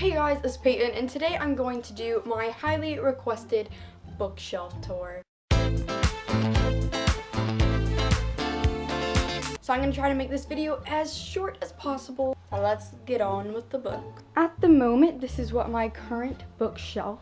Hey guys, it's Peyton, and today I'm going to do my highly requested bookshelf tour. So I'm going to try to make this video as short as possible. So let's get on with the book. At the moment, this is what my current bookshelf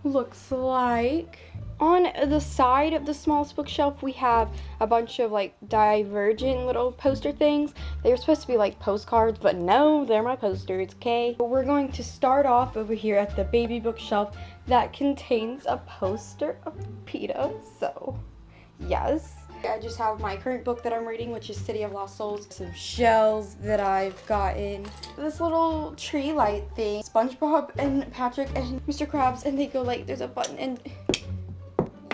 looks like. On the side of the smallest bookshelf, we have a bunch of like divergent little poster things. They were supposed to be like postcards, but no, they're my posters, okay? We're going to start off over here at the baby bookshelf that contains a poster of PETA, so yes. I just have my current book that I'm reading, which is City of Lost Souls. Some shells that I've gotten. This little tree light thing. SpongeBob and Patrick and Mr. Krabs, and they go like, there's a button and...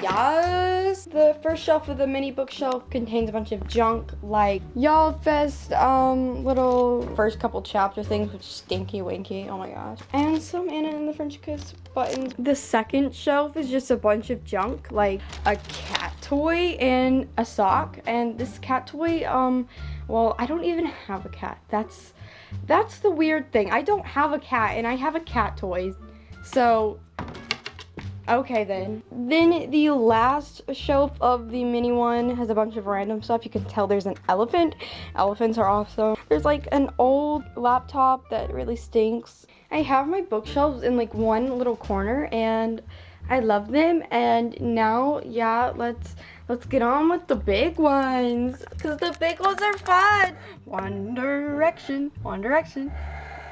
yes! The first shelf of the mini bookshelf contains a bunch of junk like Y'all Fest, little first couple chapter things, which stinky winky, oh my gosh. And some Anna and the French Kiss buttons. The second shelf is just a bunch of junk like a cat toy and a sock. And this cat toy, well, I don't even have a cat. That's the weird thing. I don't have a cat and I have a cat toy. So... okay then. Then the last shelf of the mini one has a bunch of random stuff. You can tell there's an elephant. Elephants are awesome. There's like an old laptop that really stinks. I have my bookshelves in like one little corner and I love them. And now, yeah, let's get on with the big ones, because the big ones are fun. One Direction, One Direction.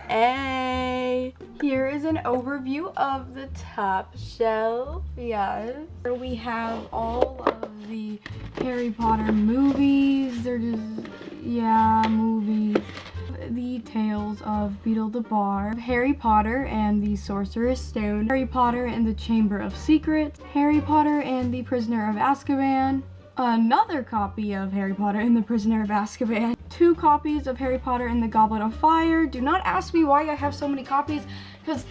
Hey, here is an overview of the top shelf. Yes, here we have all of the Harry Potter movies. They're just, yeah, movies. The Tales of Beedle the Bard, Harry Potter and the Sorcerer's Stone, Harry Potter and the Chamber of Secrets, Harry Potter and the Prisoner of Azkaban, another copy of Harry Potter and the Prisoner of Azkaban, 2 copies of Harry Potter and the Goblet of Fire. Do not ask me why I have so many copies, because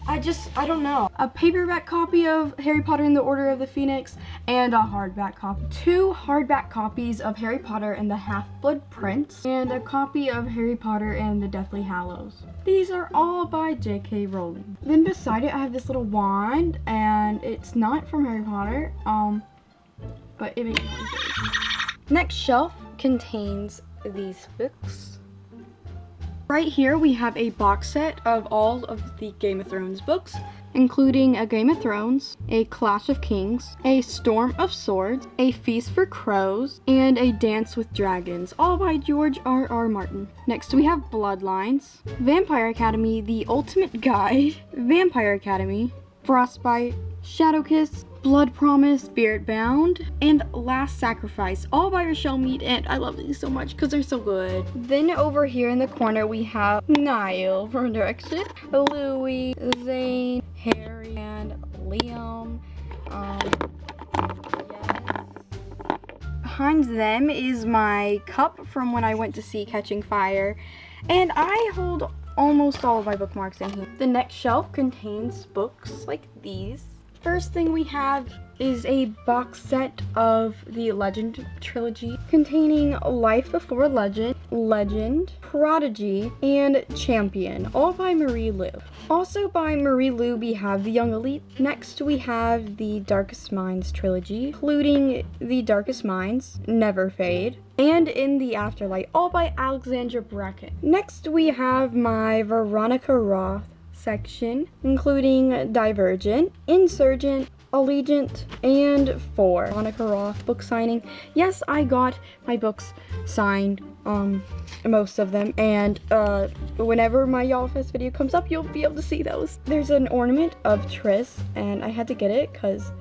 I don't know. A paperback copy of Harry Potter and the Order of the Phoenix, and a hardback copy. 2 hardback copies of Harry Potter and the Half-Blood Prince, and a copy of Harry Potter and the Deathly Hallows. These are all by J.K. Rowling. Then beside it, I have this little wand, and it's not from Harry Potter, but it makes noises. Next shelf contains these books. Right here we have a box set of all of the Game of Thrones books, including A Game of Thrones, A Clash of Kings, A Storm of Swords, A Feast for Crows, and A Dance with Dragons, all by George R.R. Martin. Next we have Bloodlines, Vampire Academy, The Ultimate Guide, Vampire Academy, Frostbite, Shadowkiss, Blood Promise, Spirit Bound, and Last Sacrifice, all by Rochelle Mead, and I love these so much because they're so good. Then over here in the corner we have Niall from Direction, Louis, Zane, Harry, and Liam. Yes. Behind them is my cup from when I went to see Catching Fire, and I hold almost all of my bookmarks in here. The next shelf contains books like these. First thing we have is a box set of the Legend trilogy containing Life Before Legend, Legend, Prodigy, and Champion, all by Marie Lu. Also by Marie Lu we have The Young Elite. Next we have the Darkest Minds trilogy, including The Darkest Minds, Never Fade, and In the Afterlight, all by Alexandra Bracken. Next we have my Veronica Roth section, including Divergent, Insurgent, Allegiant, and 4. Veronica Roth book signing. Yes, I got my books signed, most of them, and whenever my Y'all Fest video comes up, you'll be able to see those. There's an ornament of Triss, and I had to get it because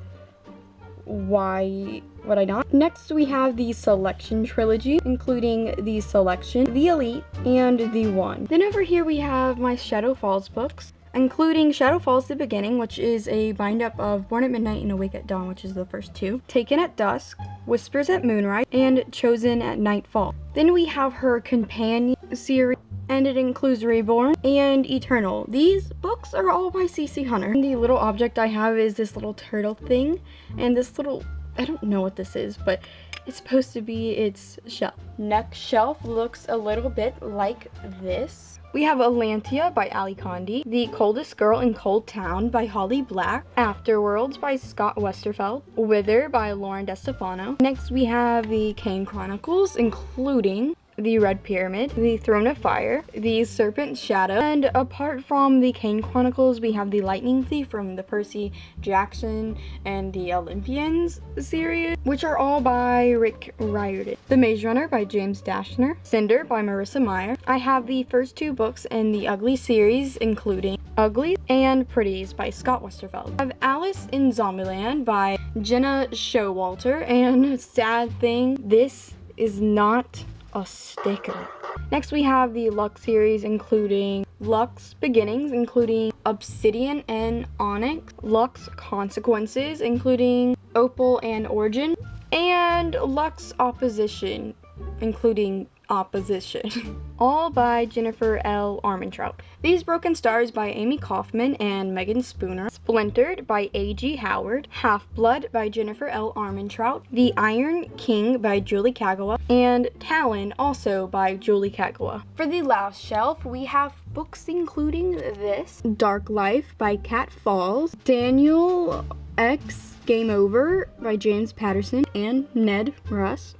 why would I not? Next we have the Selection trilogy, including the Selection, the Elite, and the One. Then over here we have my Shadow Falls books, including Shadow Falls The Beginning, which is a bind-up of Born at Midnight and Awake at Dawn, which is the first 2, Taken at Dusk, Whispers at Moonrise, and Chosen at Nightfall. Then we have her companion series, and it includes Reborn and Eternal. These books are all by C.C. Hunter. And the little object I have is this little turtle thing, and this little, I don't know what this is, but it's supposed to be its shelf. Next shelf looks a little bit like this. We have Atlantia by Ali Condi, The Coldest Girl in Cold Town by Holly Black, Afterworlds by Scott Westerfeld, Wither by Lauren DeStefano. Next we have the Kane Chronicles, including The Red Pyramid, The Throne of Fire, The Serpent's Shadow, and apart from the Kane Chronicles, we have The Lightning Thief from the Percy Jackson and the Olympians series, which are all by Rick Riordan. The Maze Runner by James Dashner, Cinder by Marissa Meyer. I have the first 2 books in the Ugly series, including Ugly and Pretties by Scott Westerfeld. I have Alice in Zombieland by Jenna Showalter, and sad thing, this is not a sticker. Next we have the Lux series, including Lux Beginnings, including Obsidian and Onyx, Lux Consequences, including Opal and Origin, and Lux Opposition, including Opposition. All by Jennifer L. Armentrout. These Broken Stars by Amy Kaufman and Megan Spooner. Splintered by A.G. Howard. Half-Blood by Jennifer L. Armentrout. The Iron King by Julie Kagawa. And Talon, also by Julie Kagawa. For the last shelf, we have books including this. Dark Life by Kat Falls. Daniel X Game Over by James Patterson and Ned Rust.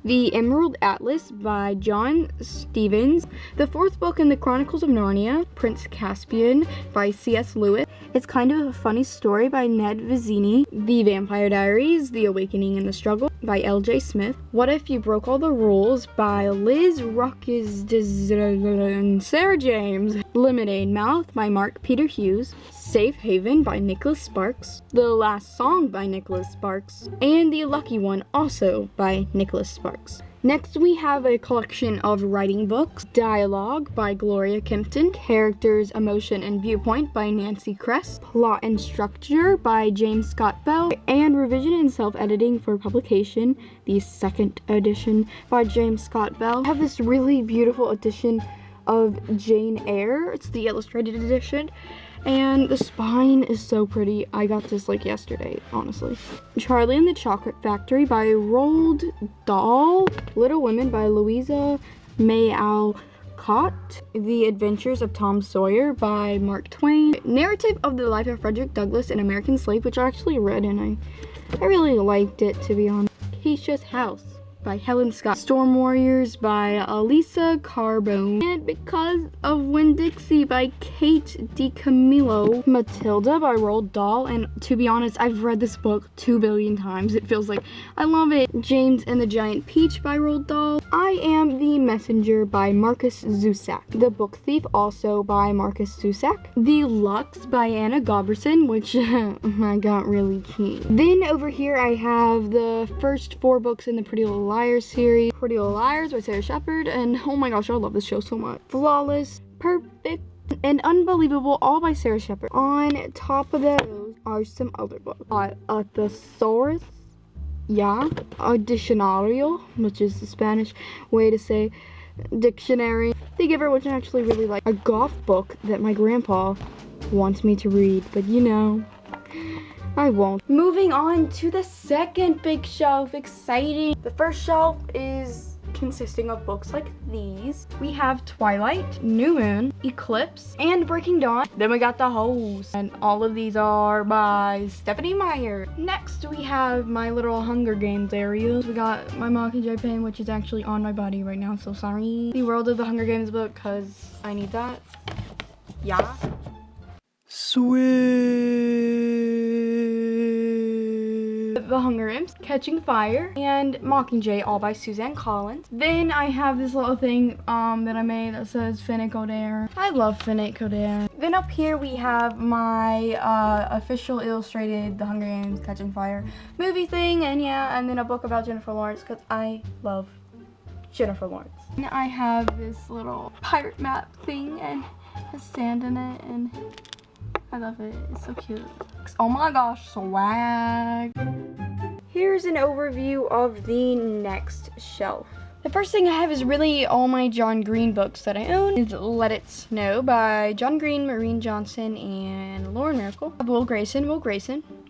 The Emerald Atlas by John Stevens. The 4th book in the Chronicles of Narnia, Prince Caspian by C.S. Lewis. It's Kind of a Funny Story by Ned Vizzini. The Vampire Diaries, The Awakening and the Struggle by L.J. Smith. What If You Broke All the Rules by Liz Ruckus and Sarah James. Lemonade Mouth by Mark Peter Hughes. Safe Haven by Nicholas Sparks. The Last Song by Nicholas Sparks. And The Lucky One, also by Nicholas Sparks. Next we have a collection of writing books. Dialogue by Gloria Kempton. Characters, Emotion, and Viewpoint by Nancy Kress. Plot and Structure by James Scott Bell. And Revision and Self-Editing for Publication, the 2nd edition by James Scott Bell. I have this really beautiful edition of Jane Eyre. It's the illustrated edition. And the spine is so pretty. I got this like yesterday, honestly. Charlie and the Chocolate Factory by Roald Dahl. Little Women by Louisa May Alcott. The Adventures of Tom Sawyer by Mark Twain. Narrative of the Life of Frederick Douglass, an American Slave, which I actually read and I really liked it, to be honest. Keisha's House by Helen Scott. Storm Warriors by Elisa Carbone. And Because of Winn-Dixie by Kate DiCamillo. Matilda by Roald Dahl. And to be honest, I've read this book 2 billion times. It feels like I love it. James and the Giant Peach by Roald Dahl. I Am the Messenger by Marcus Zusak. The Book Thief, also by Marcus Zusak. The Lux by Anna Goberson, which I got really keen. Then over here I have the first 4 books in the Pretty Little Liars series. Pretty Little Liars by Sarah Shepard, and oh my gosh, I love this show so much. Flawless, Perfect, and Unbelievable, all by Sarah Shepard. On top of those are some other books. A Thesaurus, yeah, a Diccionario, which is the Spanish way to say dictionary. The Giver, which I actually really like. A golf book that my grandpa wants me to read, but you know, I won't. Moving on to the second big shelf. Exciting. The first shelf is consisting of books like these. We have Twilight, New Moon, Eclipse, and Breaking Dawn. Then we got The Host, and all of these are by Stephanie Meyer. Next we have my little Hunger Games areas. We got my Mockingjay pen, which is actually on my body right now, so sorry. The World of the Hunger Games book, because I need that. Yeah. The Hunger Games, Catching Fire, and Mockingjay, all by Suzanne Collins. Then I have this little thing that I made that says Finnick Odair. I love Finnick Odair. Then up here we have my official illustrated The Hunger Games, Catching Fire movie thing, and yeah, and then a book about Jennifer Lawrence, because I love Jennifer Lawrence. And I have this little pirate map thing, and has sand in it, and I love it. It's so cute. Oh my gosh, swag. Here's an overview of the next shelf. The first thing I have is really all my John Green books that I own. Is Let It Snow by John Green, Maureen Johnson, and Lauren Miracle. Will Grayson,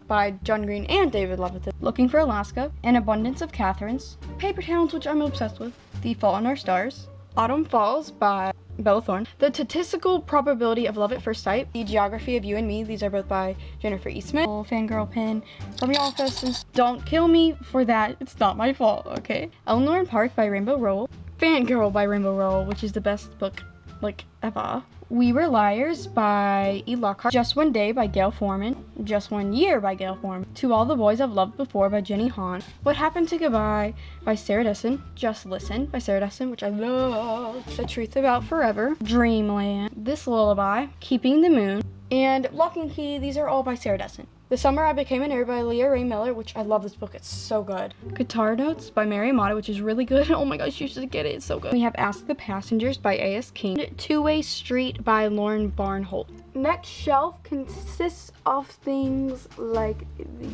by John Green and David Levitan. Looking for Alaska, An Abundance of Catherines, Paper Towns, which I'm obsessed with, The Fault in Our Stars, Autumn Falls by Bella Thorne, The Statistical Probability of Love at First Sight, The Geography of You and Me. These are both by Jennifer Eastman. Fangirl pin from YALLFest. Don't kill me for that. It's not my fault, okay? Eleanor and Park by Rainbow Rowell. Fangirl by Rainbow Rowell, which is the best book, like, ever. We Were Liars by E. Lockhart. Just One Day by Gail Forman. Just One Year by Gail Forman. To All the Boys I've Loved Before by Jenny Han. What Happened to Goodbye by Sarah Dessen. Just Listen by Sarah Dessen, which I love. The Truth About Forever. Dreamland. This Lullaby. Keeping the Moon. And Lock and Key. These are all by Sarah Dessen. The Summer I Became a Nerd by Leah Ray Miller, which I love this book. It's so good. Guitar Notes by Mary Amato, which is really good. Oh my gosh, you should get it. It's so good. We have Ask the Passengers by A.S. King. Two-Way Street by Lauren Barnholt. Next shelf consists of things like these.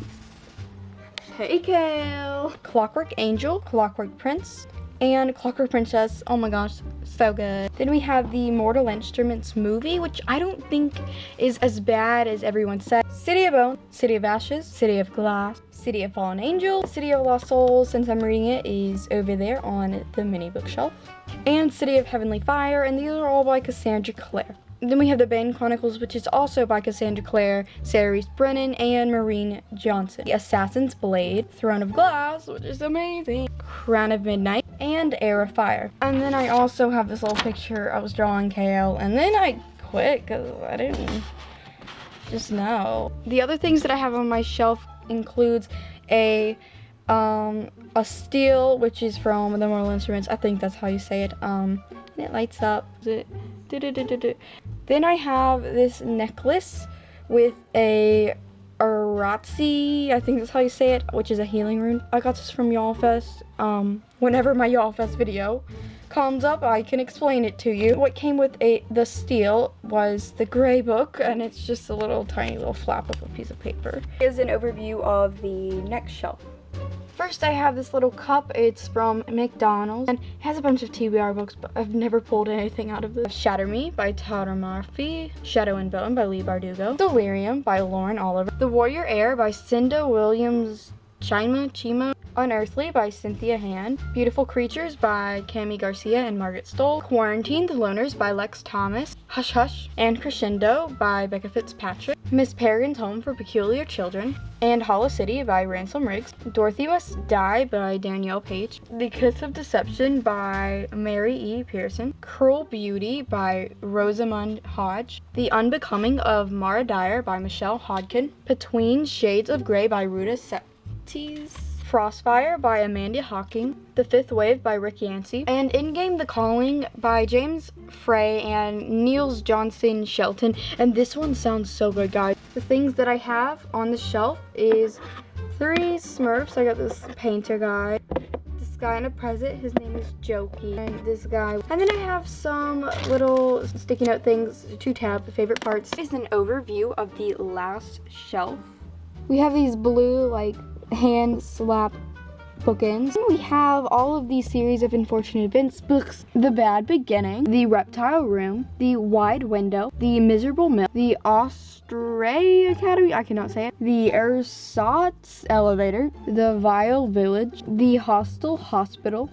Hey Kale. Clockwork Angel, Clockwork Prince, and Clockwork Princess. Oh my gosh, so good. Then we have the Mortal Instruments movie, which I don't think is as bad as everyone said. City of Bone, City of Ashes, City of Glass, City of Fallen Angel, City of Lost Souls, since I'm reading it, is over there on the mini bookshelf. And City of Heavenly Fire, and these are all by Cassandra Clare. Then we have The Bane Chronicles, which is also by Cassandra Clare, Sarah Reese Brennan, and Maureen Johnson. The Assassin's Blade, Throne of Glass, which is amazing, Crown of Midnight, and Air of Fire. And then I also have this little picture I was drawing Kale, and then I quit because I didn't just know. The other things that I have on my shelf includes a steel, which is from the Mortal Instruments. I think that's how you say it. And it lights up. Then I have this necklace with a Aratsi, I think that's how you say it, which is a healing rune. I got this from YALLFest. Whenever my YALLFest video comes up, I can explain it to you. What came with the steel was the gray book, and it's just a little tiny little flap of a piece of paper. Here's an overview of the next shelf. First, I have this little cup. It's from McDonald's and it has a bunch of TBR books, but I've never pulled anything out of this. Shatter Me by Tara Murphy. Shadow and Bone by Lee Bardugo. Delirium by Lauren Oliver. The Warrior Air by Cinda Williams Chima. Unearthly by Cynthia Hand. Beautiful Creatures by Cami Garcia and Margaret Stoll. Quarantine, The Loners by Lex Thomas. Hush Hush and Crescendo by Becca Fitzpatrick. Miss Peregrine's Home for Peculiar Children. And Hollow City by Ransom Riggs. Dorothy Must Die by Danielle Page. The Kiss of Deception by Mary E. Pearson. Cruel Beauty by Rosamund Hodge. The Unbecoming of Mara Dyer by Michelle Hodkin. Between Shades of Grey by Ruta Septis. Frostfire by Amanda Hawking, The Fifth Wave by Rick Yancey, and In Game The Calling by James Frey and Niels Johnson Shelton. And this one sounds so good, guys. The things that I have on the shelf is 3 Smurfs. I got this painter guy, this guy in a present, his name is Jokey, and this guy. And then I have some little sticky note things to tab the favorite parts. This is an overview of the last shelf. We have these blue, like, hand slap bookends. We have all of these series of Unfortunate Events books. The Bad Beginning, The Reptile Room, The Wide Window, The Miserable Mill, The Ostray Academy, I cannot say it, The Ersatz Elevator, The Vile Village, The Hostel Hospital,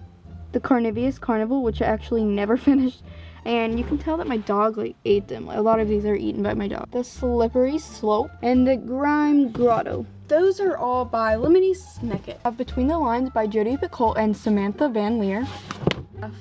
The Carnivorous Carnival, which I actually never finished, and you can tell that my dog like ate them. A lot of these are eaten by my dog. The Slippery Slope and The Grime Grotto. Those are all by Lemony Snicket. Between the Lines by Jodi Picoult and Samantha Van Leer.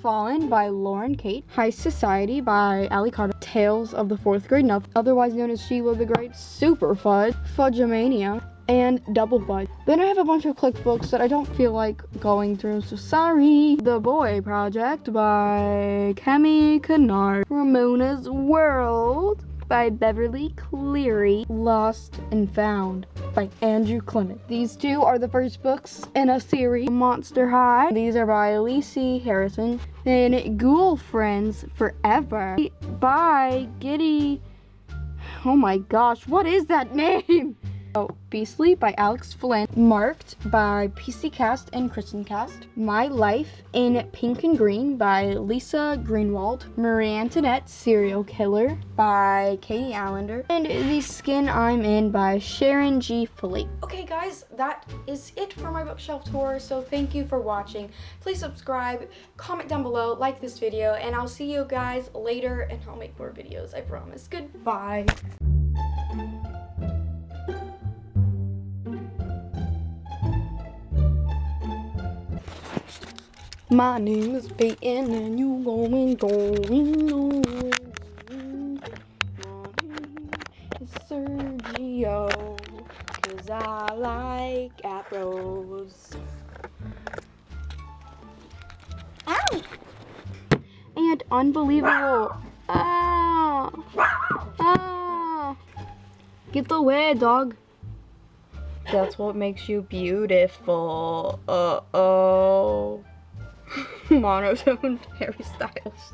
Fallen by Lauren Kate. High Society by Allie Carter. Tales of the Fourth Grade, otherwise known as Sheila the Great. Super Fudge, Fudgemania, and Double Fudge. Then I have a bunch of click books that I don't feel like going through, so sorry. The Boy Project by Cami Kennard. Ramona's World by Beverly Cleary. Lost and Found by Andrew Clement. These 2 are the first books in a series. Monster High. These are by Lacey Harrison. Then Ghoul Friends Forever by Giddy. Oh my gosh, what is that name? Beastly by Alex Flynn. Marked by PC Cast and Kristen Cast. My Life in Pink and Green by Lisa Greenwald. Marie Antoinette Serial Killer by Katie Allender. And The Skin I'm In by Sharon G. Philippe. Okay guys, that is it for my bookshelf tour, so thank you for watching. Please subscribe, comment down below, like this video, and I'll see you guys later, and I'll make more videos, I promise. Goodbye. My name is Peyton and you going on. My name is Sergio, 'cause I like afros. Ow! And unbelievable. Ah! Ah! Get away, dog. That's what makes you beautiful. Uh-oh. Monotone Harry Styles.